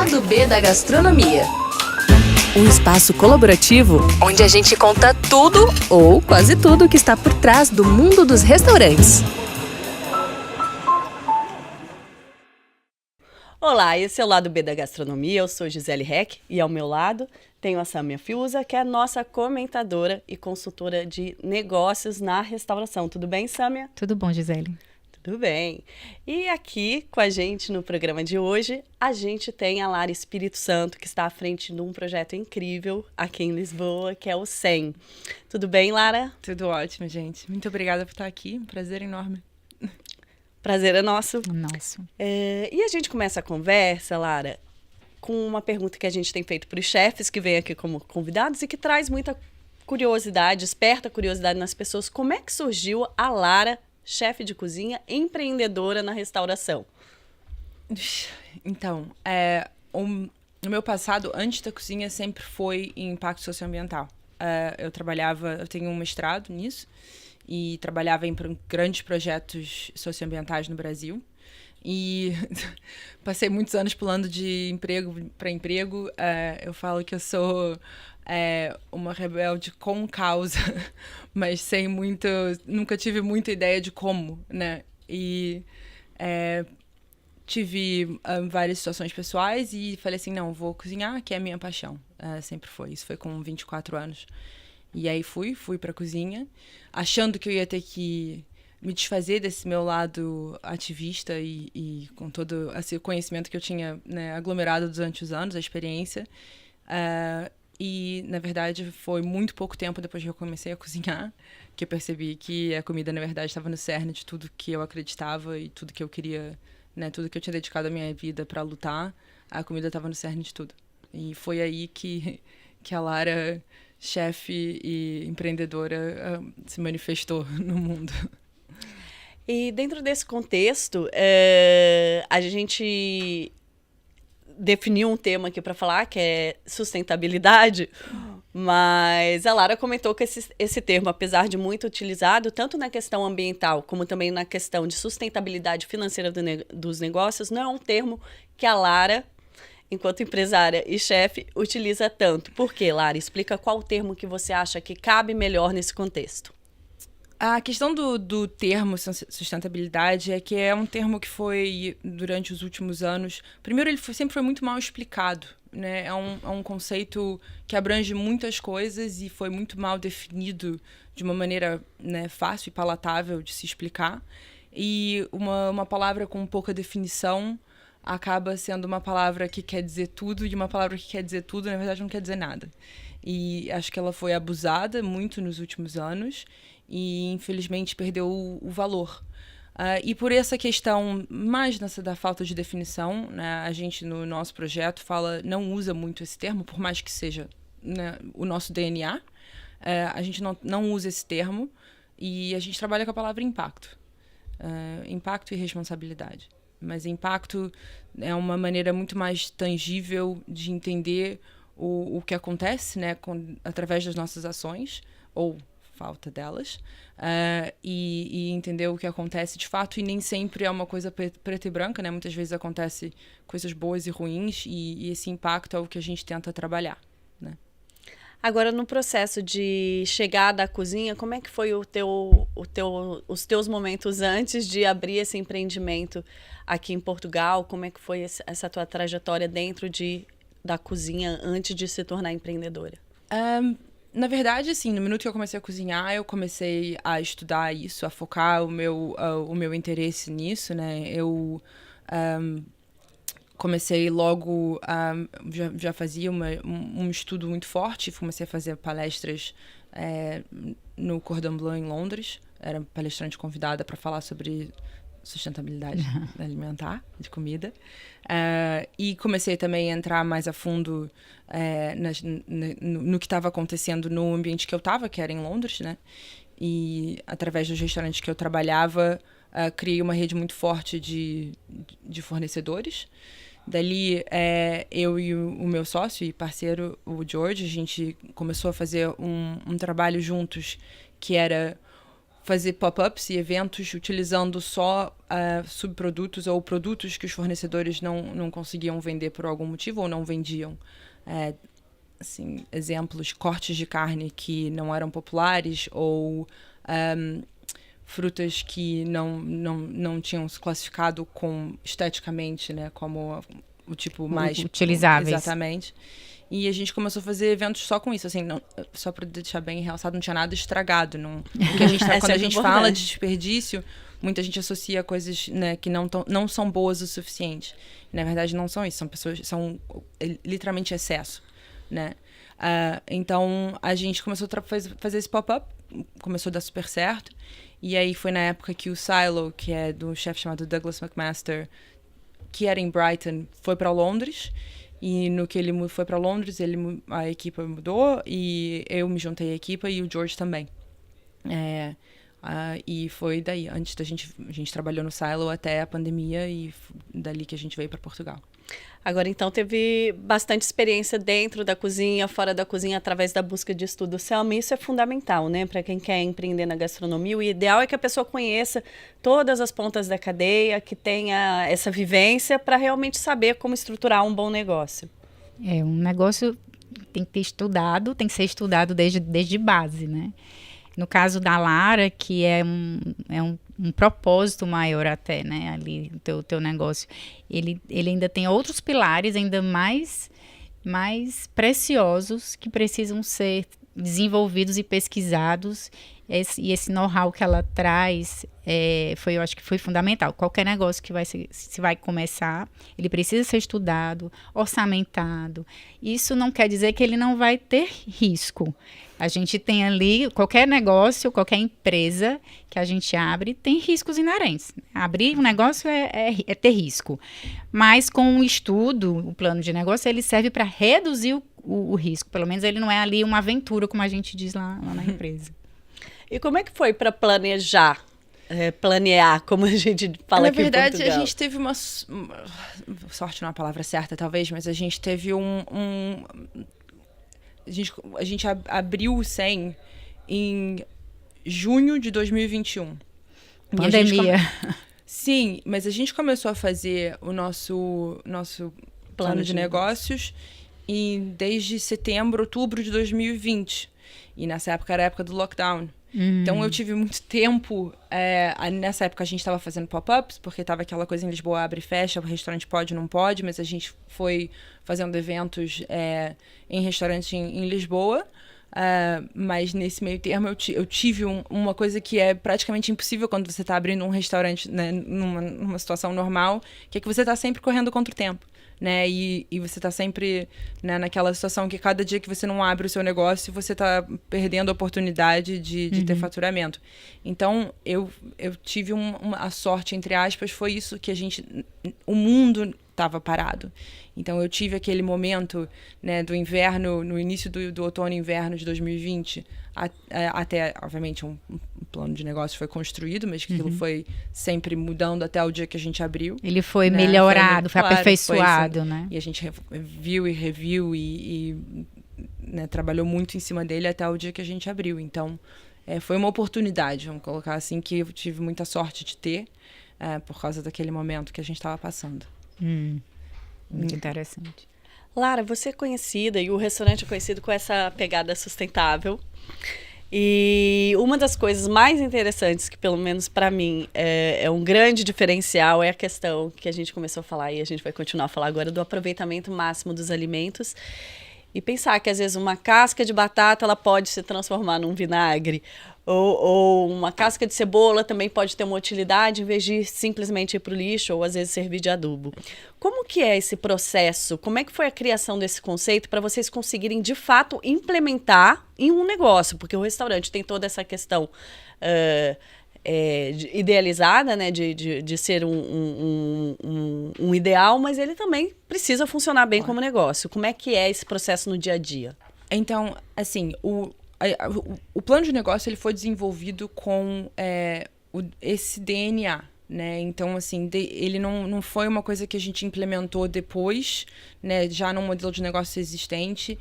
Lado B da Gastronomia. Um espaço colaborativo onde a gente conta tudo ou quase tudo que está por trás do mundo dos restaurantes. Olá, esse é o Lado B da Gastronomia, eu sou Gisele Heck e ao meu lado tenho a Sâmia Fiuza, que é a nossa comentadora e consultora de negócios na restauração. Tudo bem, Sâmia? Tudo bom, Gisele? Tudo bem. E aqui com a gente no programa de hoje, a gente tem a Lara Espírito Santo, que está à frente de um projeto incrível aqui em Lisboa, que é o 100. Tudo bem, Lara? Tudo ótimo, gente. Muito obrigada por estar aqui, um prazer enorme. Prazer é nosso. Nossa. E a gente começa a conversa, Lara, com uma pergunta que a gente tem feito para os chefes que vêm aqui como convidados e que traz muita curiosidade, desperta curiosidade nas pessoas. Como é que surgiu a Lara, chefe de cozinha, empreendedora na restauração? Então, o meu passado antes da cozinha sempre foi em impacto socioambiental. Eu tenho um mestrado nisso e trabalhava em grandes projetos socioambientais no Brasil. E passei muitos anos pulando de emprego para emprego. Eu falo que eu sou uma rebelde com causa, mas nunca tive muita ideia de como, né? E tive várias situações pessoais e falei assim, não, vou cozinhar, que é a minha paixão. Sempre foi. Isso foi com 24 anos. E aí fui para a cozinha, achando que eu ia ter que me desfazer desse meu lado ativista e com todo esse conhecimento que eu tinha, né, aglomerado durante os anos, a experiência. E, na verdade, foi muito pouco tempo depois que eu comecei a cozinhar que eu percebi que a comida, na verdade, estava no cerne de tudo que eu acreditava e tudo que eu queria, né, tudo que eu tinha dedicado a minha vida para lutar, a comida estava no cerne de tudo. E foi aí que a Lara, chefe e empreendedora, se manifestou no mundo. E dentro desse contexto, a gente definiu um tema aqui para falar, que é sustentabilidade, mas a Lara comentou que esse termo, apesar de muito utilizado, tanto na questão ambiental, como também na questão de sustentabilidade financeira dos negócios, não é um termo que a Lara, enquanto empresária e chefe, utiliza tanto. Por quê, Lara? Explica qual o termo que você acha que cabe melhor nesse contexto. A questão do termo sustentabilidade é que é um termo que foi, durante os últimos anos... Primeiro, ele sempre foi muito mal explicado, né? É um conceito que abrange muitas coisas e foi muito mal definido de uma maneira, né, fácil e palatável de se explicar. E uma palavra com pouca definição acaba sendo uma palavra que quer dizer tudo, e uma palavra que quer dizer tudo, na verdade, não quer dizer nada. E acho que ela foi abusada muito nos últimos anos e, infelizmente, perdeu o valor. E por essa questão mais da falta de definição, né, a gente, no nosso projeto, não usa muito esse termo, por mais que seja, né, o nosso DNA. A gente não usa esse termo e a gente trabalha com a palavra impacto. Impacto e responsabilidade. Mas impacto é uma maneira muito mais tangível de entender o que acontece, né, através das nossas ações, ou falta delas, e entender o que acontece de fato, e nem sempre é uma coisa preta e branca, né? Muitas vezes acontece coisas boas e ruins, e esse impacto é o que a gente tenta trabalhar, né? Agora, no processo de chegada à cozinha, como é que foi os teus momentos antes de abrir esse empreendimento aqui em Portugal? Como é que foi essa tua trajetória dentro da cozinha antes de se tornar empreendedora? Na verdade, assim, no minuto que eu comecei a cozinhar, eu comecei a estudar isso, a focar o meu interesse nisso, né? Eu comecei logo, já fazia um estudo muito forte, comecei a fazer palestras no Cordon Bleu em Londres, era palestrante convidada para falar sobre sustentabilidade alimentar, de comida, e comecei também a entrar mais a fundo no que estava acontecendo no ambiente que eu estava, que era em Londres, né? E através dos restaurantes que eu trabalhava, criei uma rede muito forte de fornecedores. Dali, eu e o meu sócio e parceiro, o George, a gente começou a fazer um trabalho juntos que era fazer pop-ups e eventos utilizando só subprodutos ou produtos que os fornecedores não conseguiam vender por algum motivo ou não vendiam. Assim, exemplos, cortes de carne que não eram populares ou frutas que não tinham se classificado esteticamente, né, como o tipo mais utilizáveis. Exatamente. E a gente começou a fazer eventos só com isso, assim, só para deixar bem realçado, não tinha nada estragado. Porque a gente quando a gente fala de desperdício, muita gente associa coisas, né, que não são boas o suficiente. Na verdade, não são isso, são literalmente excesso, né? Então, a gente começou a fazer esse pop-up, começou a dar super certo. E aí foi na época que o Silo, que é do chefe chamado Douglas McMaster, que era em Brighton, foi para Londres. E no que ele foi para Londres, a equipe mudou e eu me juntei à equipe e o George também. E foi daí, a gente trabalhou no Silo até a pandemia e dali que a gente veio para Portugal. Agora, então, teve bastante experiência dentro da cozinha, fora da cozinha, através da busca de estudo. Selma, isso é fundamental, né? Para quem quer empreender na gastronomia. O ideal é que a pessoa conheça todas as pontas da cadeia, que tenha essa vivência para realmente saber como estruturar um bom negócio. Um negócio tem que ter estudado, tem que ser estudado desde base, né? No caso da Lara, que é um propósito maior até, né, ali, o teu negócio, ele ainda tem outros pilares ainda mais preciosos que precisam ser desenvolvidos e pesquisados, e esse know-how que ela traz, eu acho que foi fundamental. Qualquer negócio que se vai começar, ele precisa ser estudado, orçamentado. Isso não quer dizer que ele não vai ter risco. A gente tem ali, qualquer negócio, qualquer empresa que a gente abre, tem riscos inerentes. Abrir um negócio é ter risco. Mas com o estudo, o plano de negócio, ele serve para reduzir o risco. Pelo menos ele não é ali uma aventura, como a gente diz lá na empresa. E como é que foi para planejar? Planear, como a gente fala aqui em Portugal. Na verdade, a gente teve uma sorte não é a palavra certa, talvez, mas a gente teve a gente abriu o 100 em junho de 2021. Pandemia. Sim, mas a gente começou a fazer o nosso plano de negócios desde setembro, outubro de 2020. E nessa época era a época do lockdown. Então eu tive muito tempo. Nessa época a gente estava fazendo pop-ups, porque estava aquela coisa em Lisboa, abre e fecha, o restaurante pode, não pode, mas a gente foi fazendo eventos em restaurantes em Lisboa. Mas nesse meio termo eu tive uma coisa que é praticamente impossível quando você está abrindo um restaurante, né, numa situação normal, que é que você está sempre correndo contra o tempo. Né? E você está sempre, né, naquela situação que cada dia que você não abre o seu negócio, você está perdendo a oportunidade de ter faturamento. Então, eu tive a sorte, entre aspas, foi isso que o mundo estava parado. Então, eu tive aquele momento, né, do inverno, no início do outono e inverno de 2020, até, obviamente, um plano de negócio foi construído, mas que aquilo foi sempre mudando até o dia que a gente abriu. Ele foi, né, melhorado, foi aperfeiçoado, né? E a gente viu e reviu e né, trabalhou muito em cima dele até o dia que a gente abriu. Então, foi uma oportunidade, vamos colocar assim, que eu tive muita sorte de ter, por causa daquele momento que a gente estava passando. Muito interessante. Lara, você é conhecida e o restaurante é conhecido com essa pegada sustentável. E uma das coisas mais interessantes, que pelo menos para mim é um grande diferencial, é a questão que a gente começou a falar e a gente vai continuar a falar agora, do aproveitamento máximo dos alimentos. E pensar que às vezes uma casca de batata ela pode se transformar num vinagre, ou uma casca de cebola também pode ter uma utilidade em vez de simplesmente ir para o lixo ou às vezes servir de adubo. Como que é esse processo? Como é que foi a criação desse conceito para vocês conseguirem de fato implementar em um negócio? Porque o restaurante tem toda essa questão idealizada, né, de ser um ideal, mas ele também precisa funcionar bem como negócio. Como é que é esse processo no dia a dia? Então, assim, o plano de negócio ele foi desenvolvido com esse DNA, né? Então, assim, ele não foi uma coisa que a gente implementou depois, né? Já num modelo de negócio existente.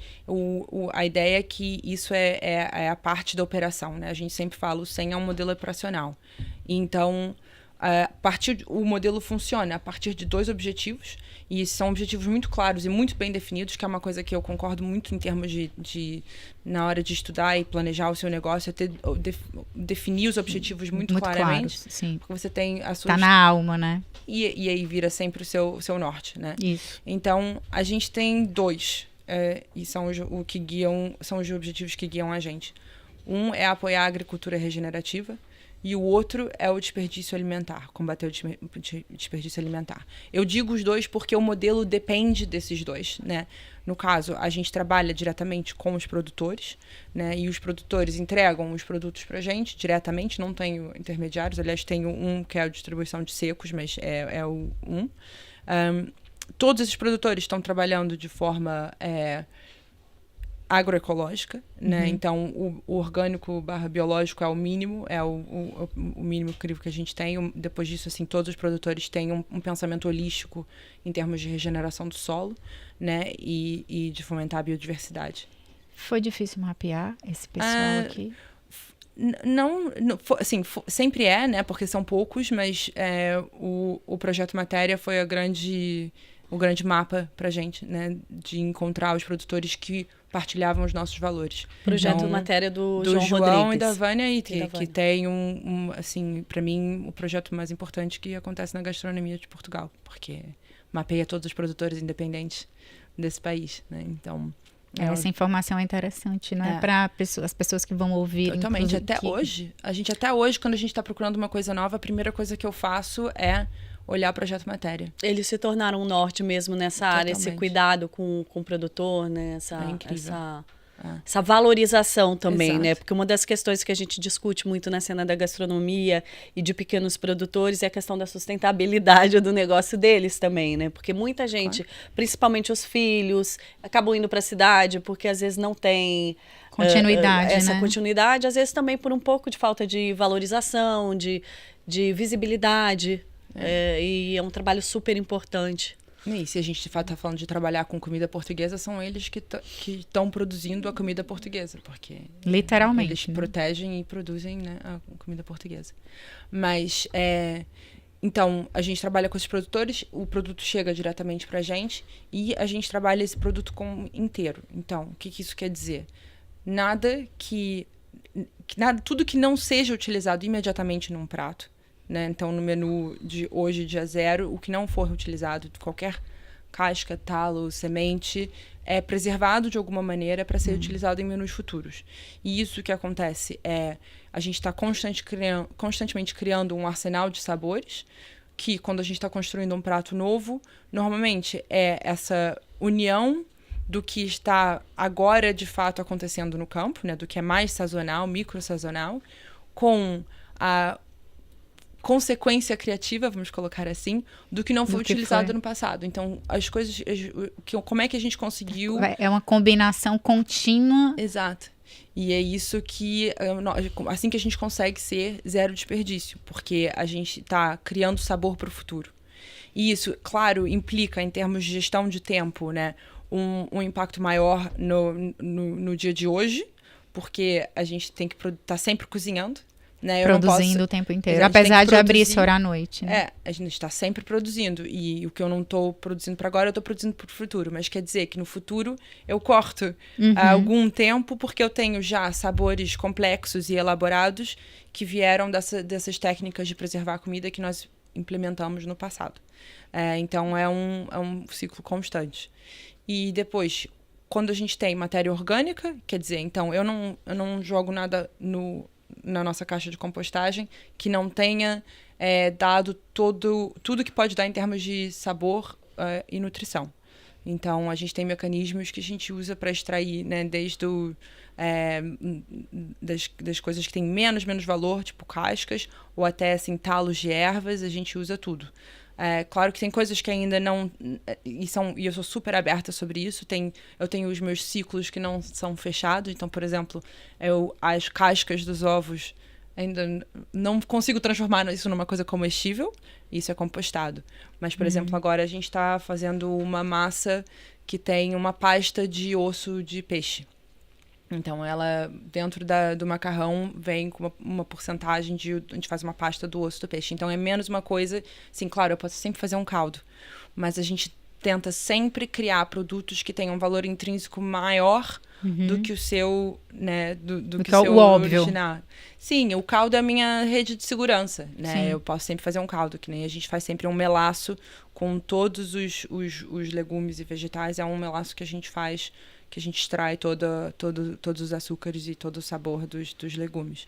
A ideia é que isso é a parte da operação, né? A gente sempre fala, o 100 é um modelo operacional. Então, o modelo funciona a partir de 2 objetivos, e são objetivos muito claros e muito bem definidos, que é uma coisa que eu concordo muito em termos de na hora de estudar e planejar o seu negócio, é definir os objetivos muito claramente. Claros, sim. Porque você tem a sua... Tá na alma, né? E aí vira sempre o seu norte, né? Isso. Então, a gente tem 2, e são são os objetivos que guiam a gente. Um é apoiar a agricultura regenerativa, e o outro é o desperdício alimentar, combater o desperdício alimentar. Eu digo os 2 porque o modelo depende desses 2, né? No caso, a gente trabalha diretamente com os produtores, né? E os produtores entregam os produtos para a gente diretamente, não tenho intermediários. Aliás, tenho um que é a distribuição de secos, mas é o um. Todos esses produtores estão trabalhando de forma... agroecológica, né? Então, o orgânico / biológico é o mínimo, o mínimo incrível que a gente tem. Depois disso, assim, todos os produtores têm um pensamento holístico em termos de regeneração do solo, né? E de fomentar a biodiversidade. Foi difícil mapear esse pessoal aqui? Não, assim, sempre né? Porque são poucos, mas o Projeto Matéria foi o grande mapa pra gente, né? De encontrar os produtores que partilhavam os nossos valores. Projeto Matéria do João Rodrigues. E da Vânia Vânia, que tem assim, para mim, o projeto mais importante que acontece na gastronomia de Portugal, porque mapeia todos os produtores independentes desse país, né? Então... Essa informação é interessante, não é? Para as pessoas que vão ouvir. Totalmente. A gente até hoje, quando a gente está procurando uma coisa nova, a primeira coisa que eu faço é olhar o Projeto Matéria. Eles se tornaram um norte mesmo nessa área, esse cuidado com o produtor, né? Essa valorização também, Exato. né? Porque uma das questões que a gente discute muito na cena da gastronomia e de pequenos produtores é a questão da sustentabilidade do negócio deles também, né? Porque muita gente, principalmente os filhos, acabam indo para a cidade porque às vezes não tem continuidade, essa né? continuidade, às vezes também por um pouco de falta de valorização, de visibilidade. E é um trabalho super importante. E se a gente de fato está falando de trabalhar com comida portuguesa, são eles que estão produzindo a comida portuguesa, porque literalmente eles protegem e produzem, né, a comida portuguesa. Mas então a gente trabalha com esses produtores, o produto chega diretamente para a gente e a gente trabalha esse produto inteiro. Então, o que isso quer dizer? Tudo que não seja utilizado imediatamente num prato, né? Então, no menu de hoje, dia 0, o que não for utilizado, qualquer casca, talo, semente, é preservado de alguma maneira para ser utilizado em menus futuros. E isso que acontece a gente está constantemente criando um arsenal de sabores, que quando a gente está construindo um prato novo, normalmente é essa união do que está agora de fato acontecendo no campo, né? Do que é mais sazonal, micro-sazonal, com a consequência criativa, vamos colocar assim, do que não foi utilizado no passado. Então, as coisas... Como é que a gente conseguiu... É uma combinação contínua. Exato. E é isso que... Assim que a gente consegue ser 0 desperdício, porque a gente está criando sabor para o futuro. E isso, claro, implica, em termos de gestão de tempo, né, um impacto maior no dia de hoje, porque a gente tem que estar sempre cozinhando, né? Produzindo o tempo inteiro, apesar de abrir esse horário à noite, né? A gente está sempre produzindo, e o que eu não estou produzindo para agora, eu estou produzindo para o futuro, mas quer dizer que no futuro eu corto algum tempo, porque eu tenho já sabores complexos e elaborados que vieram dessas técnicas de preservar a comida que nós implementamos no passado. Então é um ciclo constante. E depois, quando a gente tem matéria orgânica, quer dizer, então eu não jogo nada na nossa caixa de compostagem que não tenha dado tudo que pode dar em termos de sabor e nutrição. Então, a gente tem mecanismos que a gente usa para extrair, né, desde das coisas que têm menos valor, tipo cascas, ou até assim, talos de ervas, a gente usa tudo. Claro que tem coisas que ainda não... E eu sou super aberta sobre isso. Eu tenho os meus ciclos que não são fechados. Então, por exemplo, as cascas dos ovos ainda não consigo transformar isso numa coisa comestível, isso é compostado. Mas, por exemplo, agora a gente está fazendo uma massa que tem uma pasta de osso de peixe. Então, ela, dentro do macarrão, vem com uma porcentagem a gente faz uma pasta do osso do peixe. Então, é menos uma coisa... Sim, claro, eu posso sempre fazer um caldo. Mas a gente tenta sempre criar produtos que tenham um valor intrínseco maior do que o seu, né? Do que o seu óbvio. original. Sim, o caldo é a minha rede de segurança, né? Sim. Eu posso sempre fazer um caldo, que nem a gente faz sempre um melaço com todos os legumes e vegetais. É um melaço que a gente faz... que a gente extrai todos os açúcares e todo o sabor dos legumes.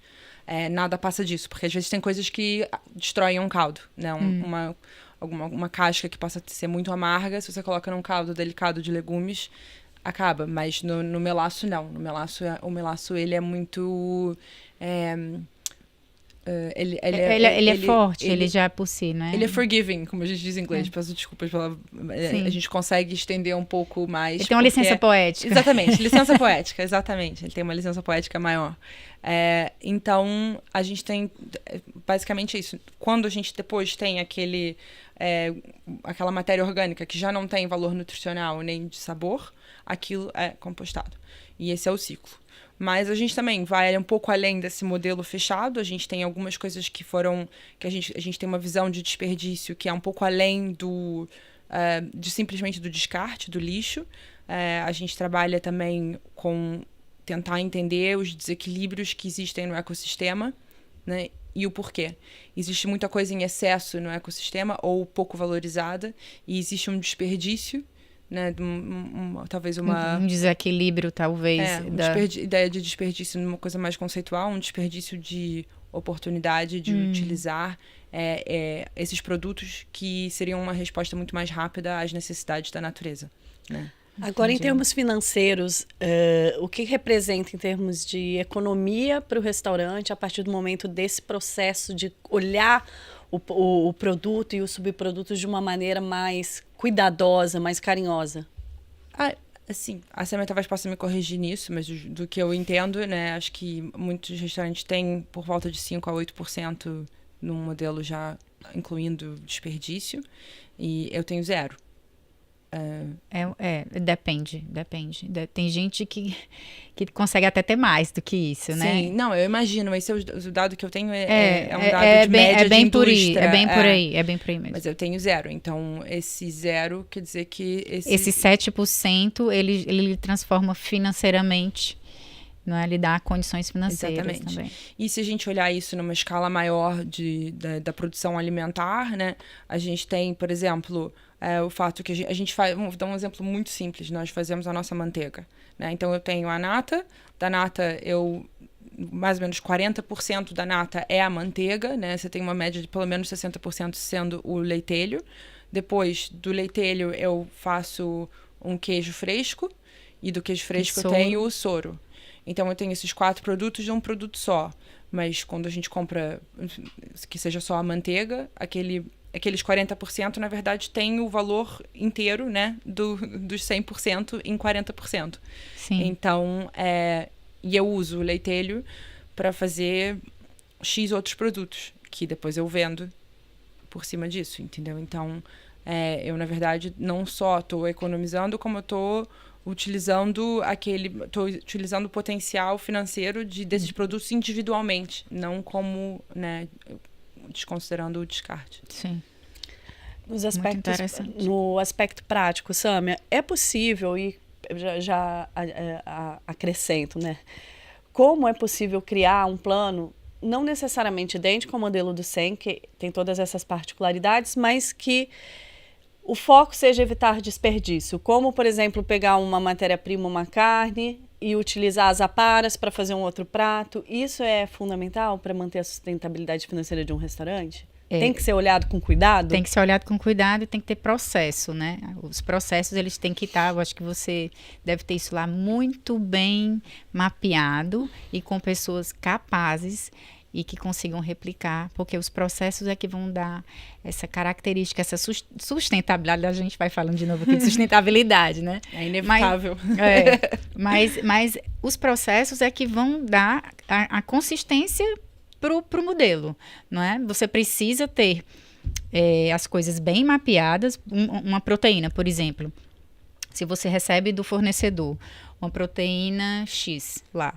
Nada passa disso, porque às vezes tem coisas que destroem um caldo, né? Uma casca que possa ser muito amarga, se você coloca num caldo delicado de legumes, acaba. Mas no melaço, não. O melaço, ele é muito... Ele é forte, ele já é por si, né? Ele é forgiving, como a gente diz em inglês. Peço desculpas pela... A gente consegue estender um pouco mais. Ele tem uma licença poética. Exatamente, licença poética, exatamente. Ele tem uma licença poética maior. Então, a gente tem basicamente isso. Quando a gente depois tem aquela matéria orgânica que já não tem valor nutricional nem de sabor, aquilo é compostado. E esse é o ciclo. Mas a gente também vai um pouco além desse modelo fechado. A gente tem algumas coisas que a gente tem uma visão de desperdício que é um pouco além de simplesmente do descarte, do lixo. A gente trabalha também com tentar entender os desequilíbrios que existem no ecossistema, né? E o porquê. Existe muita coisa em excesso no ecossistema ou pouco valorizada, e existe um desperdício, né? Talvez um desequilíbrio, talvez. Ideia de desperdício numa coisa mais conceitual, um desperdício de oportunidade de utilizar esses produtos que seriam uma resposta muito mais rápida às necessidades da natureza, né? Agora, em termos financeiros, o que representa em termos de economia para o restaurante a partir do momento desse processo de olhar o produto e os subprodutos de uma maneira mais cuidadosa, mais carinhosa? Assim, a Samia talvez possa me corrigir nisso, mas do que eu entendo, né, acho que muitos restaurantes têm por volta de 5% a 8% num modelo já incluindo desperdício, e eu tenho 0%. Depende. Tem gente que consegue até ter mais do que isso, né? Sim, não, eu imagino. Esse é o dado que eu tenho, é um dado de média de indústria. É bem por aí mesmo. Mas eu tenho 0. Então, esse 0 quer dizer que... Esse 7%, ele transforma financeiramente, não é? Ele dá condições financeiras. Exatamente. Também. E se a gente olhar isso numa escala maior da produção alimentar, né? A gente tem, por exemplo... o fato que a gente faz... Vou dar um exemplo muito simples. Nós fazemos a nossa manteiga, né? Então, eu tenho a nata. Da nata, mais ou menos 40% da nata é a manteiga, né? Você tem uma média de pelo menos 60% sendo o leitelho. Depois do leitelho, eu faço um queijo fresco. E do queijo fresco, eu tenho o soro. Então, eu tenho esses 4 produtos de um produto só. Mas quando a gente compra que seja só a manteiga, aqueles 40%, na verdade, tem o valor inteiro, né, dos 100% em 40%. Sim. Então, e eu uso o leitelho para fazer X outros produtos, que depois eu vendo por cima disso, entendeu? Então, eu, na verdade, não só estou economizando, como eu estou utilizando o potencial financeiro desses produtos individualmente, não como, né, desconsiderando o descarte. Sim. No aspecto prático, Samia, é possível, e já acrescento, né? Como é possível criar um plano, não necessariamente idêntico ao modelo do SEM, que tem todas essas particularidades, mas que o foco seja evitar desperdício, como, por exemplo, pegar uma matéria-prima, uma carne, e utilizar as aparas para fazer um outro prato. Isso é fundamental para manter a sustentabilidade financeira de um restaurante? Tem que ser olhado com cuidado? Tem que ser olhado com cuidado e tem que ter processo, né? Os processos, eles têm que estar, eu acho que você deve ter isso lá muito bem mapeado e com pessoas capazes e que consigam replicar, porque os processos é que vão dar essa característica, essa sustentabilidade. A gente vai falando de novo aqui de sustentabilidade, né? É inevitável. Mas os processos é que vão dar a consistência pro modelo, não é? Você precisa ter as coisas bem mapeadas. Uma proteína, por exemplo. Se você recebe do fornecedor uma proteína X lá,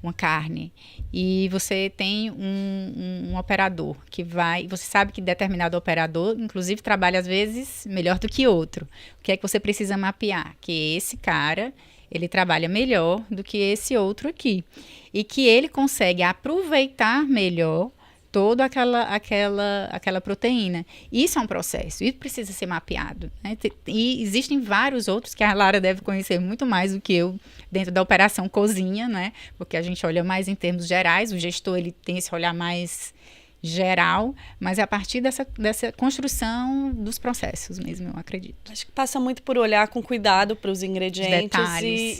uma carne, e você tem um operador que vai... Você sabe que determinado operador, inclusive, trabalha às vezes melhor do que outro. O que é que você precisa mapear? Que esse cara, ele trabalha melhor do que esse outro aqui. E que ele consegue aproveitar melhor toda aquela proteína. Isso é um processo, isso precisa ser mapeado, né? E existem vários outros que a Lara deve conhecer muito mais do que eu dentro da operação cozinha, né? Porque a gente olha mais em termos gerais, o gestor ele tem esse olhar mais geral, mas é a partir dessa construção dos processos mesmo, eu acredito. Acho que passa muito por olhar com cuidado para os ingredientes detalhes.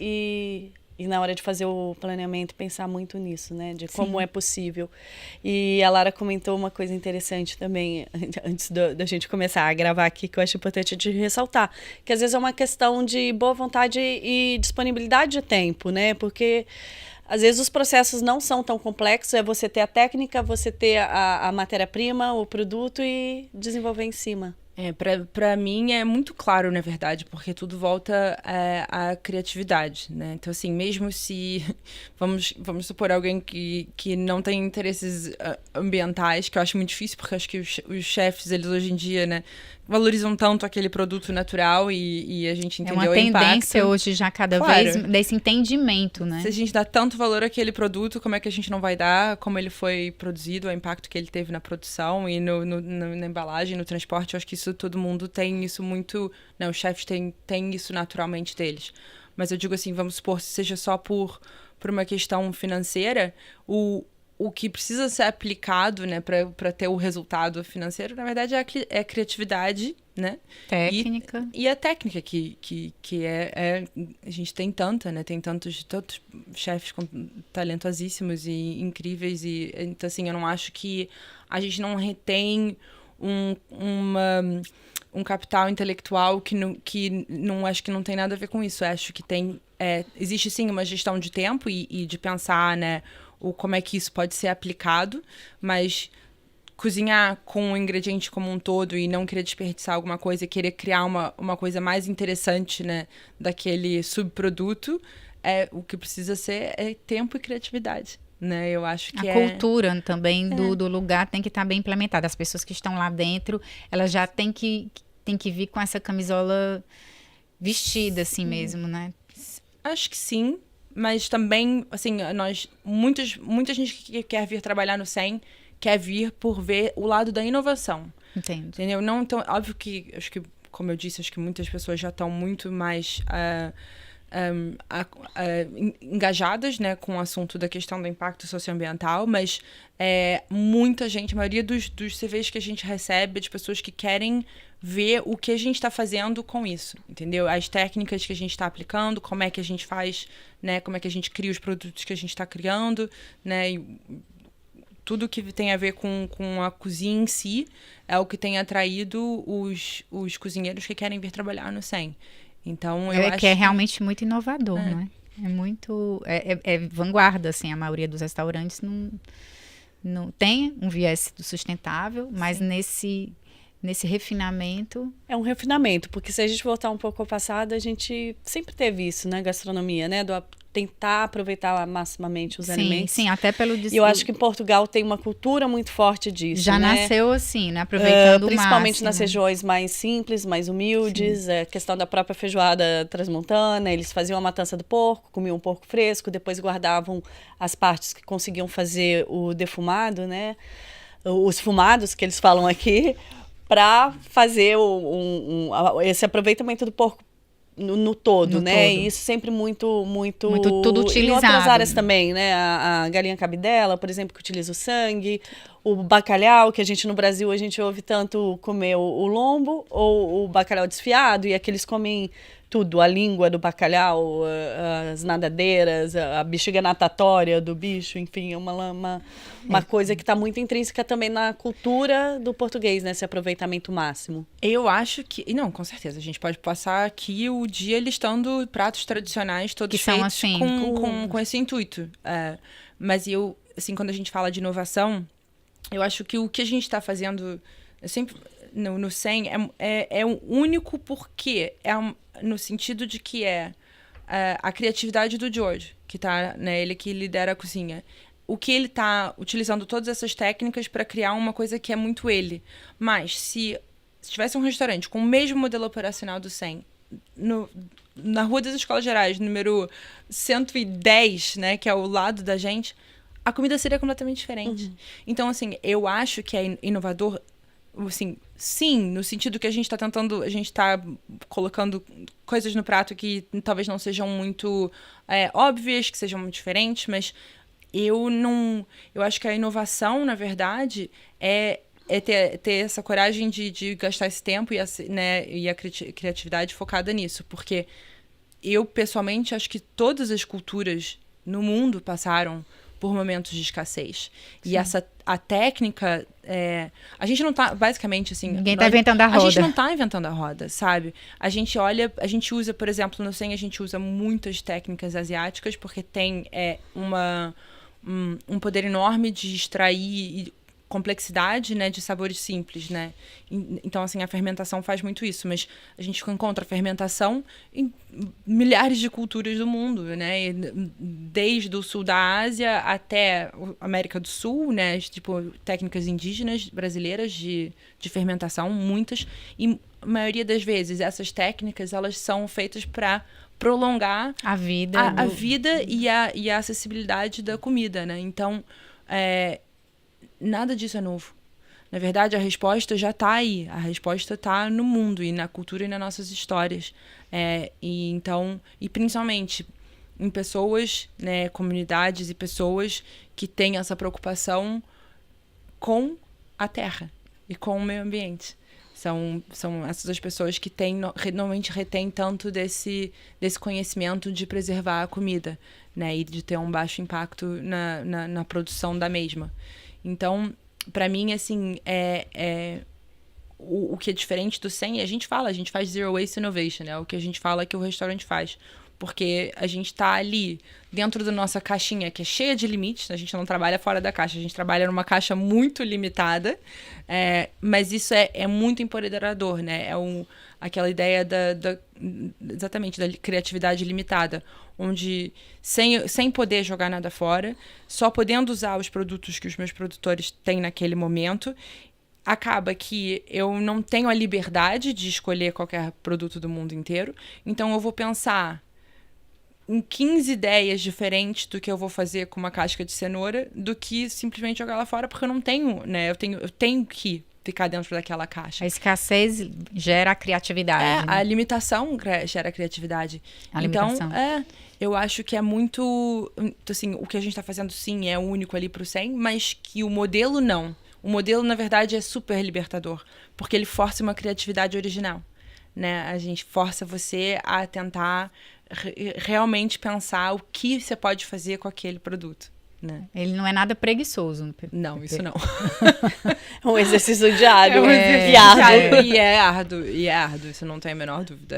E na hora de fazer o planeamento pensar muito nisso, né? De como é possível. E a Lara comentou uma coisa interessante também, antes da gente começar a gravar aqui, que eu acho importante de ressaltar, que às vezes é uma questão de boa vontade e disponibilidade de tempo, né? Porque às vezes os processos não são tão complexos, é você ter a técnica, você ter a matéria-prima, o produto e desenvolver em cima. Pra mim é muito claro, na verdade, porque tudo volta à criatividade, né? Então, assim, mesmo se... Vamos supor alguém que não tem interesses ambientais, que eu acho muito difícil, porque eu acho que os chefes, eles hoje em dia, né, valorizam tanto aquele produto natural e a gente entendeu o impacto. É uma tendência hoje já cada vez desse entendimento, né? Se a gente dá tanto valor àquele produto, como é que a gente não vai dar, como ele foi produzido, o impacto que ele teve na produção e na embalagem, no transporte. Eu acho que isso todo mundo tem isso muito... Né, os chefes têm isso naturalmente deles. Mas eu digo assim, vamos supor, seja só por uma questão financeira, o que precisa ser aplicado, né, para ter o resultado financeiro, na verdade, é a criatividade, né? Técnica. E a técnica, que a gente tem tanta, né? Tem tantos chefes talentosíssimos e incríveis. Então, assim, eu não acho que a gente não retém um capital intelectual que não acho que não tem nada a ver com isso. Eu acho que existe, sim, uma gestão de tempo e de pensar, né, como é que isso pode ser aplicado, mas cozinhar com o ingrediente como um todo e não querer desperdiçar alguma coisa e querer criar uma coisa mais interessante, né, daquele subproduto, o que precisa ser tempo e criatividade, né? Eu acho que a cultura também do lugar tem que estar bem implementada. As pessoas que estão lá dentro, elas já têm que vir com essa camisola vestida assim mesmo, né? Acho que sim. Mas também, assim, muita gente que quer vir trabalhar no SEM quer vir por ver o lado da inovação. Entendo. Entendeu? Não, então, óbvio que, acho que, como eu disse, acho que muitas pessoas já estão muito mais engajadas, né, com o assunto da questão do impacto socioambiental, mas muita gente, a maioria dos CVs que a gente recebe é de pessoas que querem ver o que a gente está fazendo com isso, entendeu? As técnicas que a gente está aplicando, como é que a gente faz, né? Como é que a gente cria os produtos que a gente está criando, né? E tudo que tem a ver com a cozinha em si é o que tem atraído os cozinheiros que querem vir trabalhar no SEM. Então, eu acho que é realmente muito inovador, né? É muito... É vanguarda, assim, a maioria dos restaurantes não tem um viés do sustentável, mas nesse refinamento... É um refinamento, porque se a gente voltar um pouco ao passado, a gente sempre teve isso, né, gastronomia, né, tentar aproveitar maximamente os alimentos. Sim, até pelo... E eu acho que em Portugal tem uma cultura muito forte disso, já né? nasceu assim, né, aproveitando o principalmente máximo, nas regiões mais simples, mais humildes, a questão da própria feijoada transmontana, eles faziam a matança do porco, comiam um porco fresco, depois guardavam as partes que conseguiam fazer o defumado, né, os fumados, que eles falam aqui, para fazer esse aproveitamento do porco no todo, né? E isso sempre muito tudo utilizado. Em outras áreas também, né? A galinha cabidela, por exemplo, que utiliza o sangue, o bacalhau, que a gente no Brasil a gente ouve tanto comer o lombo ou o bacalhau desfiado, e aqueles comem tudo, a língua do bacalhau, as nadadeiras, a bexiga natatória do bicho, enfim, é uma coisa que está muito intrínseca também na cultura do português, né? Esse aproveitamento máximo. Eu acho que... Não, com certeza. A gente pode passar aqui o dia listando pratos tradicionais, todos que são feitos assim, com esse intuito. Mas assim, quando a gente fala de inovação, eu acho que o que a gente está fazendo sempre no 100 é um único porquê. No sentido de que a criatividade do George, que tá, né, ele que lidera a cozinha. O que ele tá utilizando todas essas técnicas para criar uma coisa que é muito ele. Mas se tivesse um restaurante com o mesmo modelo operacional do 100, na Rua das Escolas Gerais, número 110, né, que é ao lado da gente, a comida seria completamente diferente. Então, assim, eu acho que é inovador, assim, sim, no sentido que a gente está colocando coisas no prato que talvez não sejam muito óbvias, que sejam muito diferentes, mas eu acho que a inovação, na verdade, é ter essa coragem de gastar esse tempo e a criatividade focada nisso. Porque eu, pessoalmente, acho que todas as culturas no mundo passaram por momentos de escassez. Sim. E a técnica... a gente não tá... Basicamente, assim... Ninguém tá inventando a roda. A gente não tá inventando a roda, sabe? A gente usa, por exemplo, no 100 a gente usa muitas técnicas asiáticas, porque tem um poder enorme de extrair complexidade, né, de sabores simples, né? Então, assim, a fermentação faz muito isso, mas a gente encontra fermentação em milhares de culturas do mundo, né? Desde o sul da Ásia até a América do Sul, né? Tipo, técnicas indígenas brasileiras de fermentação, muitas. E a maioria das vezes, essas técnicas, elas são feitas para prolongar a vida, a vida e a acessibilidade da comida, né? Então, nada disso é novo. Na verdade, a resposta já está aí. A resposta está no mundo e na cultura e nas nossas histórias. E principalmente em pessoas, né, comunidades e pessoas que têm essa preocupação com a terra e com o meio ambiente. São essas as pessoas que normalmente retêm tanto desse conhecimento de preservar a comida, né, e de ter um baixo impacto na produção da mesma. Então, para mim, assim, o que é diferente do 100, a gente faz Zero Waste Innovation, né? O que a gente fala que o restaurante faz. Porque a gente tá ali, dentro da nossa caixinha, que é cheia de limites, a gente não trabalha fora da caixa, a gente trabalha numa caixa muito limitada, mas isso é muito empoderador, né? Aquela ideia exatamente, da criatividade limitada, onde sem poder jogar nada fora, só podendo usar os produtos que os meus produtores têm naquele momento, acaba que eu não tenho a liberdade de escolher qualquer produto do mundo inteiro, então eu vou pensar em 15 ideias diferentes do que eu vou fazer com uma casca de cenoura, do que simplesmente jogar lá fora, porque eu não tenho, né? Eu tenho que ficar dentro daquela caixa. A escassez gera a criatividade. A limitação gera a criatividade. Então, eu acho que é muito... Assim, o que a gente está fazendo, sim, é único ali para o 100, mas que o modelo não. O modelo, na verdade, é super libertador, porque ele força uma criatividade original, né? A gente força você a tentar realmente pensar o que você pode fazer com aquele produto, né? Ele não é nada preguiçoso. Não, isso não. É um exercício diário. E é árduo, isso não tem a menor dúvida.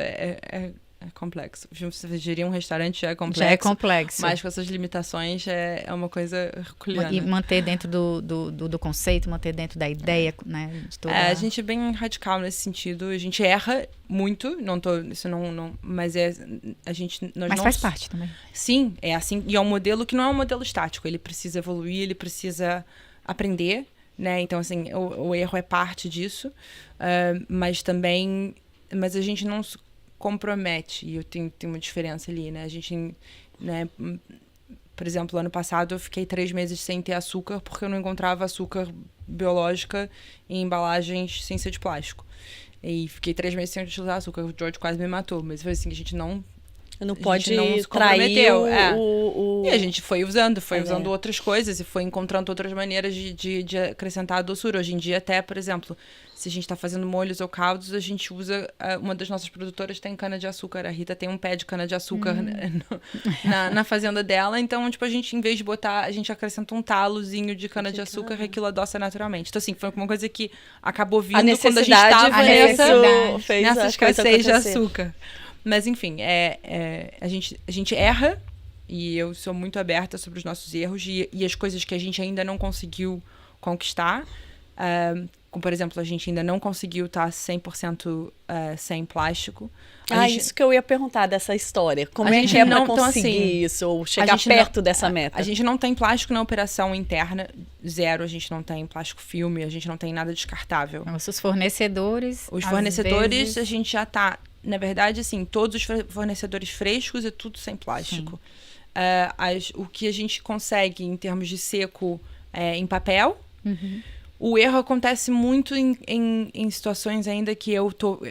É complexo. Você diria um restaurante já é complexo. Já é complexo. Mas com essas limitações é uma coisa herculeana. E manter dentro do conceito, manter dentro da ideia, né? De toda... A gente é bem radical nesse sentido. A gente erra muito. Mas Mas faz parte também. Sim, é assim. E é um modelo que não é um modelo estático. Ele precisa evoluir, ele precisa aprender, né? Então, assim, o erro é parte disso. Mas a gente não compromete, e tem uma diferença ali, né? A gente, né, por exemplo, ano passado eu fiquei 3 meses sem ter açúcar porque eu não encontrava açúcar biológica em embalagens sem ser de plástico. E fiquei 3 meses sem utilizar açúcar. O George quase me matou, mas foi assim, a gente não pode não se comprometeu. E a gente foi usando outras coisas e foi encontrando outras maneiras de acrescentar a doçura. Hoje em dia, até, por exemplo, se a gente está fazendo molhos ou caldos, a gente usa... Uma das nossas produtoras tem cana-de-açúcar. A Rita tem um pé de cana-de-açúcar na fazenda dela. Então, tipo, a gente, em vez de botar... A gente acrescenta um talozinho de cana-de-açúcar e aquilo adoça naturalmente. Então, assim, foi uma coisa que acabou vindo quando a gente estava nessa escassez de açúcar. Mas, enfim, a gente erra, E eu sou muito aberta sobre os nossos erros e as coisas que a gente ainda não conseguiu conquistar. Como, por exemplo, a gente ainda não conseguiu estar 100% sem plástico. Isso que eu ia perguntar dessa história. Como A é gente que é não- pra então, conseguir assim, isso? Ou chegar gente perto dessa meta? A gente não tem plástico na operação interna, zero. A gente não tem plástico filme, a gente não tem nada descartável. Nossos fornecedores. Os às fornecedores, vezes, a gente já tá... Na verdade, assim, todos os fornecedores frescos é tudo sem plástico. O que a gente consegue em termos de seco em papel... O erro acontece muito em situações ainda que eu tô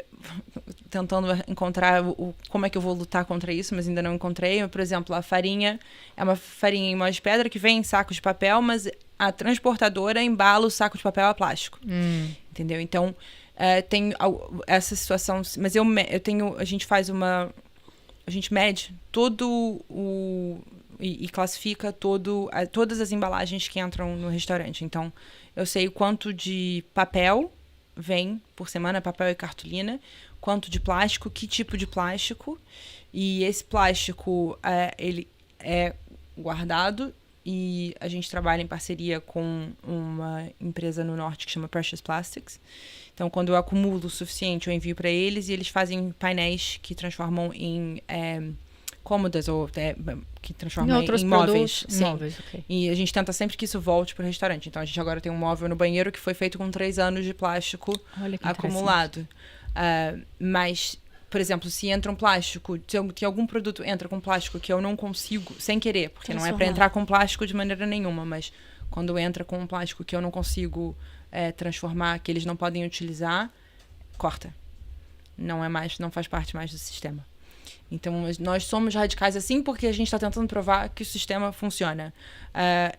tentando encontrar como é que eu vou lutar contra isso, mas ainda não encontrei. Por exemplo, a farinha é uma farinha em moagem de pedra que vem em sacos de papel, mas a transportadora embala o saco de papel a plástico. Entendeu? Então, tem essa situação... Mas a gente faz uma... A gente mede todo e classifica todas as embalagens que entram no restaurante. Então, eu sei o quanto de papel vem por semana, papel e cartolina, quanto de plástico, que tipo de plástico. E esse plástico, ele é guardado e a gente trabalha em parceria com uma empresa no norte que chama Precious Plastics. Então, quando eu acumulo o suficiente, eu envio para eles e eles fazem painéis que transformam em... cômodas ou que transformam em móveis. Sim. Móveis, ok. E a gente tenta sempre que isso volte para o restaurante. Então, a gente agora tem um móvel no banheiro que foi feito com 3 anos de plástico Olha que acumulado. Mas, por exemplo, se entra um plástico, se algum produto entra com plástico que eu não consigo, sem querer, porque não é para entrar com plástico de maneira nenhuma, mas quando entra com um plástico que eu não consigo transformar, que eles não podem utilizar, corta. Não faz parte mais do sistema. Então, nós somos radicais assim porque a gente está tentando provar que o sistema funciona.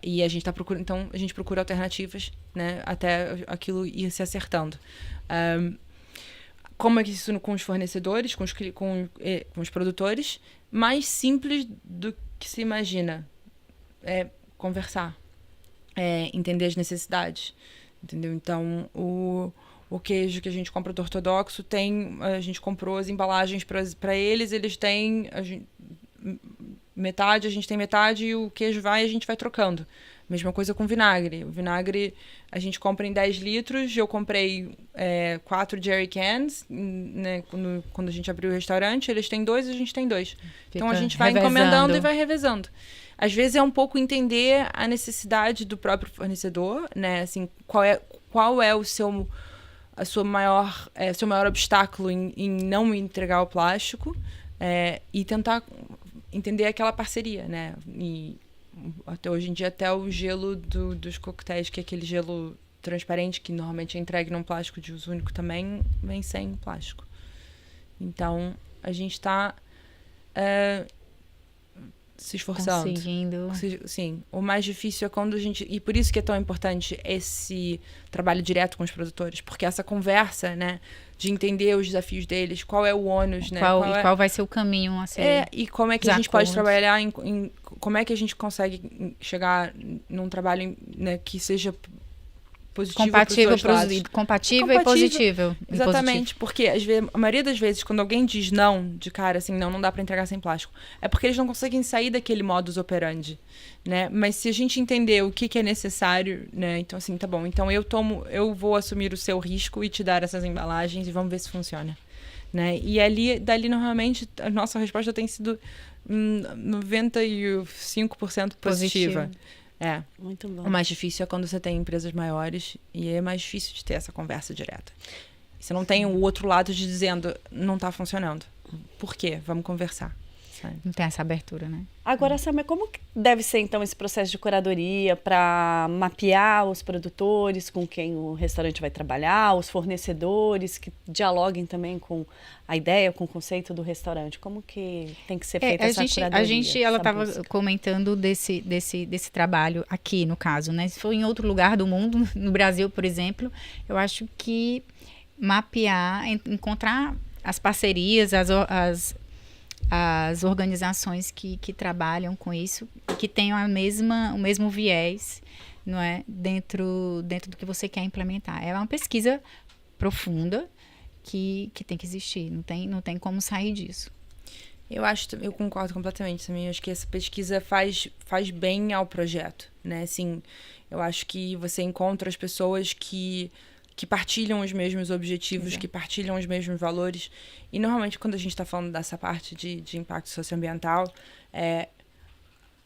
E a gente então a gente procura alternativas, né, até aquilo ir se acertando. Como é que isso com os fornecedores, com os produtores? Mais simples do que se imagina. Conversar. Entender as necessidades. Entendeu? Então, o queijo que a gente compra do ortodoxo a gente comprou as embalagens para eles têm metade, a gente tem metade e o queijo a gente vai trocando. Mesma coisa com vinagre. O vinagre a gente compra em 10 litros, eu comprei 4 jerry cans, né, quando a gente abriu o restaurante, eles têm 2 e a gente tem 2. Então a gente vai encomendando e vai revezando. Às vezes é um pouco entender a necessidade do próprio fornecedor, né? Assim, qual é o seu maior obstáculo em não me entregar o plástico e tentar entender aquela parceria, né? E até hoje em dia, até o gelo dos coquetéis, que é aquele gelo transparente que normalmente é entregue num plástico de uso único, também vem sem plástico. Então, a gente está se esforçando. Conseguindo. Sim. O mais difícil é quando a gente... E por isso que é tão importante esse trabalho direto com os produtores. Porque essa conversa, né? De entender os desafios deles, qual é o ônus, né? Qual vai ser o caminho a ser... E como é que a gente pode trabalhar como é que a gente consegue chegar num trabalho, né, que seja positivo compatível e positivo. Exatamente, porque às vezes, a maioria das vezes, quando alguém diz não, de cara, assim, não dá para entregar sem plástico, é porque eles não conseguem sair daquele modus operandi, né? Mas se a gente entender o que é necessário, né? Então, assim, tá bom, então eu vou assumir o seu risco e te dar essas embalagens e vamos ver se funciona, né? E dali, normalmente, a nossa resposta tem sido 95% positiva. Muito bom. O mais difícil é quando você tem empresas maiores e é mais difícil de ter essa conversa direta. Você não tem o outro lado de dizendo, não está funcionando. Por quê? Vamos conversar. Sabe? Não tem essa abertura, né? Agora, Samia, como que deve ser, então, esse processo de curadoria para mapear os produtores com quem o restaurante vai trabalhar, os fornecedores que dialoguem também com a ideia, com o conceito do restaurante? Como que tem que ser feita essa curadoria? Ela estava comentando desse trabalho aqui, no caso, né? Se for em outro lugar do mundo, no Brasil, por exemplo, eu acho que mapear, encontrar as parcerias, as organizações que trabalham com isso, que tenham o mesmo viés, não é? dentro do que você quer implementar. É uma pesquisa profunda que tem que existir, não tem como sair disso. Eu concordo completamente também. Eu acho que essa pesquisa faz bem ao projeto, né? Assim, eu acho que você encontra as pessoas que partilham os mesmos objetivos, que partilham os mesmos valores. E, normalmente, quando a gente está falando dessa parte de impacto socioambiental,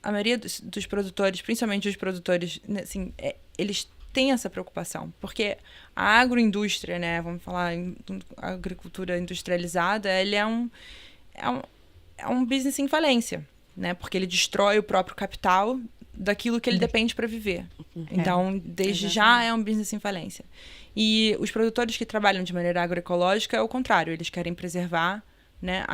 a maioria dos produtores, principalmente os produtores, né, assim, eles têm essa preocupação. Porque a agroindústria, né, vamos falar em agricultura industrializada, ele é um business em falência, né? Porque ele destrói o próprio capital daquilo que ele depende para viver. Então, desde já é um business em falência. E os produtores que trabalham de maneira agroecológica é o contrário. Eles querem preservar, né,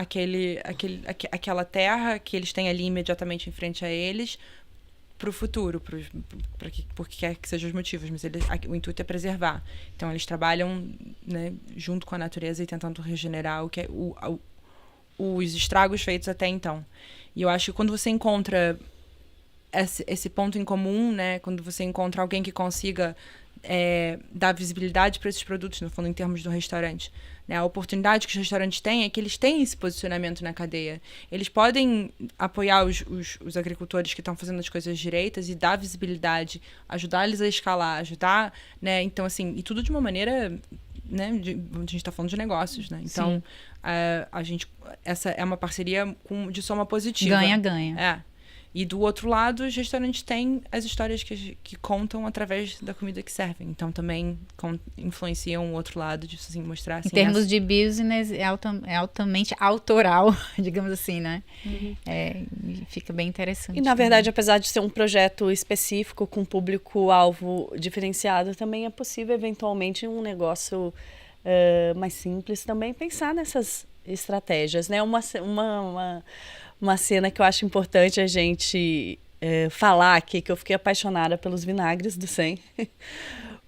aquela terra que eles têm ali imediatamente em frente a eles para o futuro, por que quer que sejam os motivos, mas o intuito é preservar. Então, eles trabalham, né, junto com a natureza e tentando regenerar os estragos feitos até então. E eu acho que quando você encontra esse ponto em comum, né, quando você encontra alguém que consiga dar visibilidade para esses produtos, no fundo, em termos do restaurante, né, a oportunidade que os restaurantes têm é que eles têm esse posicionamento na cadeia. Eles podem apoiar os agricultores que estão fazendo as coisas direitas e dar visibilidade, ajudar eles a escalar, ajudar, né, então, assim, e tudo de uma maneira, né, a gente está falando de negócios, né, então essa é uma parceria de soma positiva. Ganha-ganha. E do outro lado, os restaurantes têm as histórias que contam através da comida que servem. Então, também influenciam o outro lado de assim, mostrar... Assim, em termos de business, é altamente autoral, digamos assim, né? Fica bem interessante. E, na verdade, apesar de ser um projeto específico, com público-alvo diferenciado, também é possível, eventualmente, um negócio mais simples, também pensar nessas estratégias, né? Uma cena que eu acho importante a gente falar aqui, que eu fiquei apaixonada pelos vinagres do 100,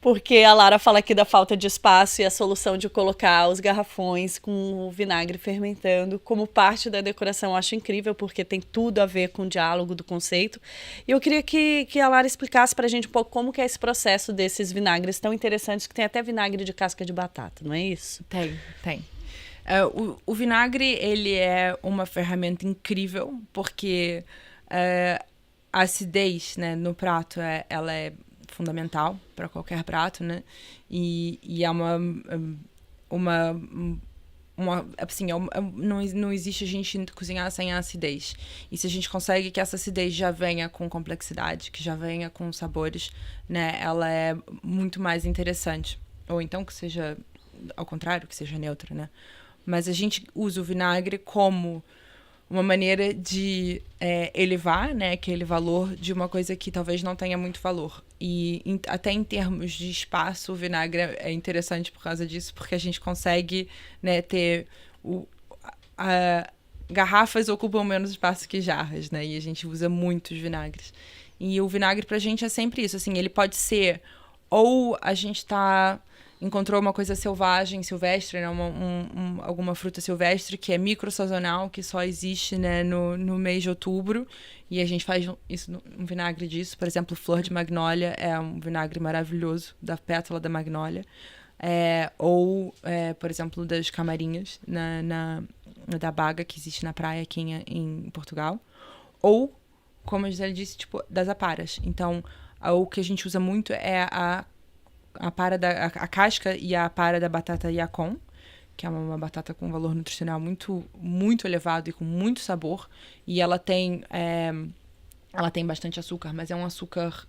porque a Lara fala aqui da falta de espaço e a solução de colocar os garrafões com o vinagre fermentando como parte da decoração. Eu acho incrível, porque tem tudo a ver com o diálogo do conceito. E eu queria que a Lara explicasse pra gente um pouco como que é esse processo desses vinagres tão interessantes, que tem até vinagre de casca de batata, não é isso? Tem. O vinagre, ele é uma ferramenta incrível, porque a acidez, né, no prato, ela é fundamental para qualquer prato, né? E é assim, não existe a gente cozinhar sem a acidez. E se a gente consegue que essa acidez já venha com complexidade, que já venha com sabores, né, ela é muito mais interessante. Ou então que seja, ao contrário, que seja neutra, né? Mas a gente usa o vinagre como uma maneira de elevar, né, aquele valor de uma coisa que talvez não tenha muito valor. E até em termos de espaço, o vinagre é interessante por causa disso, porque a gente consegue, né, ter... garrafas ocupam menos espaço que jarras, né? E a gente usa muitos vinagres. E o vinagre pra gente é sempre isso, assim, ele pode ser... Ou a gente encontrou uma coisa silvestre, né? Alguma fruta silvestre que é micro-sazonal, que só existe, né, no mês de outubro, e a gente faz um vinagre disso. Por exemplo, flor de magnólia é um vinagre maravilhoso, da pétala da magnólia. Por exemplo, das camarinhas, da baga que existe na praia aqui em Portugal. Ou, como a Gisele disse, tipo, das aparas. Então, o que a gente usa muito é a casca e a para da batata yacon, que é uma batata com valor nutricional muito, muito elevado e com muito sabor. E ela tem bastante açúcar, mas é um açúcar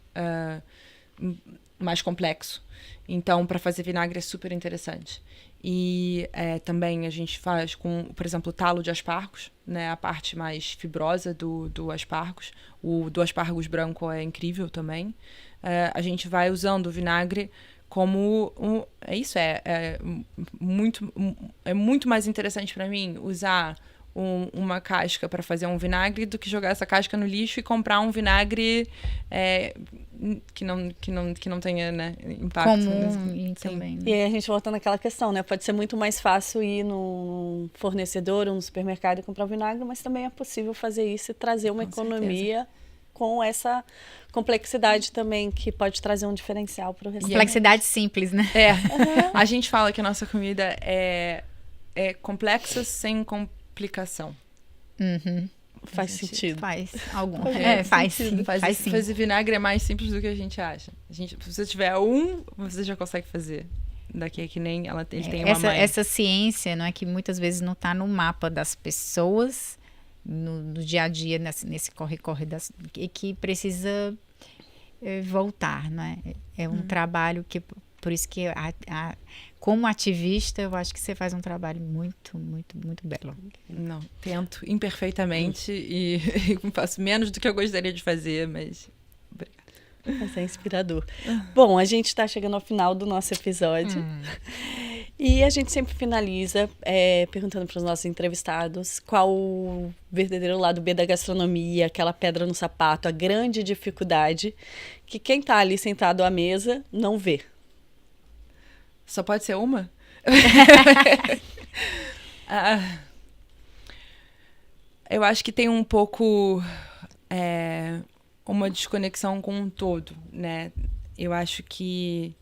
mais complexo. Então, para fazer vinagre é super interessante. E também a gente faz com, por exemplo, o talo de aspargos, né, a parte mais fibrosa do aspargos. O do aspargos branco é incrível também. A gente vai usando o vinagre como é muito mais interessante para mim usar uma casca para fazer um vinagre do que jogar essa casca no lixo e comprar um vinagre que não tenha, né, impacto. Comum também. Né? E aí a gente voltando àquela questão, né? Pode ser muito mais fácil ir num fornecedor ou no supermercado e comprar vinagre, mas também é possível fazer isso e trazer uma economia. Certeza. Com essa complexidade também, que pode trazer um diferencial para o restaurante. Complexidade simples, né? A gente fala que a nossa comida é complexa sem complicação. Faz sentido. Faz algum. Faz Faz sentido. sim. Faz sim. Fazer vinagre é mais simples do que a gente acha. Se você tiver você já consegue fazer. Daqui é que nem ele tem uma mãe. Essa ciência, não é, que muitas vezes não está no mapa das pessoas, no dia a dia, nesse corre-corre, e que precisa voltar, não é? É um trabalho que, por isso que como ativista, eu acho que você faz um trabalho muito, muito, muito belo. Não, tento imperfeitamente e faço menos do que eu gostaria de fazer, mas... Mas é inspirador. Bom, a gente está chegando ao final do nosso episódio. E a gente sempre finaliza perguntando para os nossos entrevistados qual o verdadeiro lado B da gastronomia, aquela pedra no sapato, a grande dificuldade que quem está ali sentado à mesa não vê. Só pode ser uma? Eu acho que tem um pouco uma desconexão com um todo, né? Eu acho que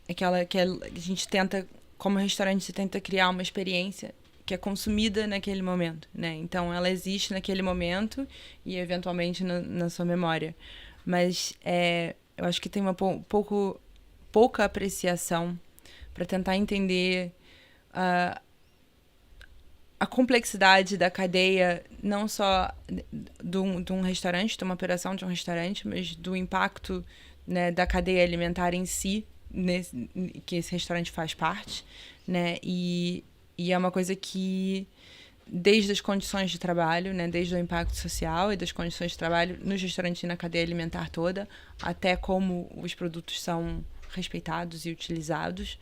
aquela que a gente tenta, como restaurante, você tenta criar uma experiência que é consumida naquele momento, né? Então, ela existe naquele momento e, eventualmente, na sua memória. Mas eu acho que tem uma pouca apreciação para tentar entender a complexidade da cadeia, não só de um restaurante, de uma operação de um restaurante, mas do impacto, né, da cadeia alimentar em si, que esse restaurante faz parte, né? E é uma coisa que, desde as condições de trabalho, né, desde o impacto social e das condições de trabalho nos restaurantes e na cadeia alimentar toda, até como os produtos são respeitados e utilizados,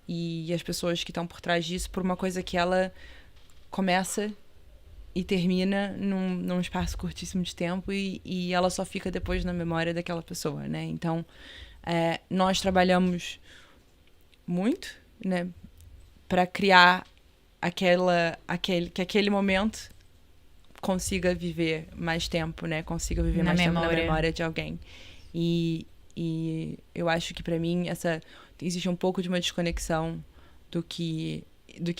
e as pessoas que estão por trás disso, por uma coisa que ela começa e termina num espaço curtíssimo de tempo e ela só fica depois na memória daquela pessoa, né? Então, nós trabalhamos muito, né, para criar que aquele momento consiga viver mais tempo, né? Consiga viver mais tempo na memória de alguém. E eu acho que, para mim, existe um pouco de uma desconexão do que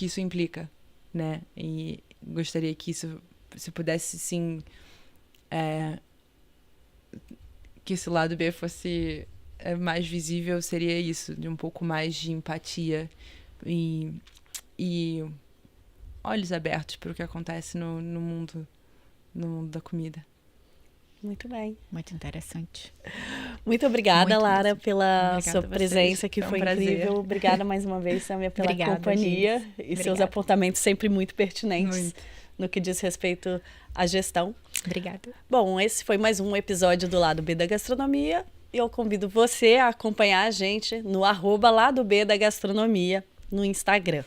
isso implica, né? E gostaria que isso, se pudesse, sim, que esse lado B fosse mais visível, seria isso, de um pouco mais de empatia e olhos abertos para o que acontece no mundo da comida. Muito bem. Muito interessante. Muito obrigada, Lara, pela Obrigada sua presença, que foi incrível. Obrigada mais uma vez, Samia, pela companhia. Gente. E seus apontamentos sempre muito pertinentes no que diz respeito à gestão. Obrigada. Bom, esse foi mais um episódio do Lado B da Gastronomia. E eu convido você a acompanhar a gente no @Lado B da Gastronomia no Instagram.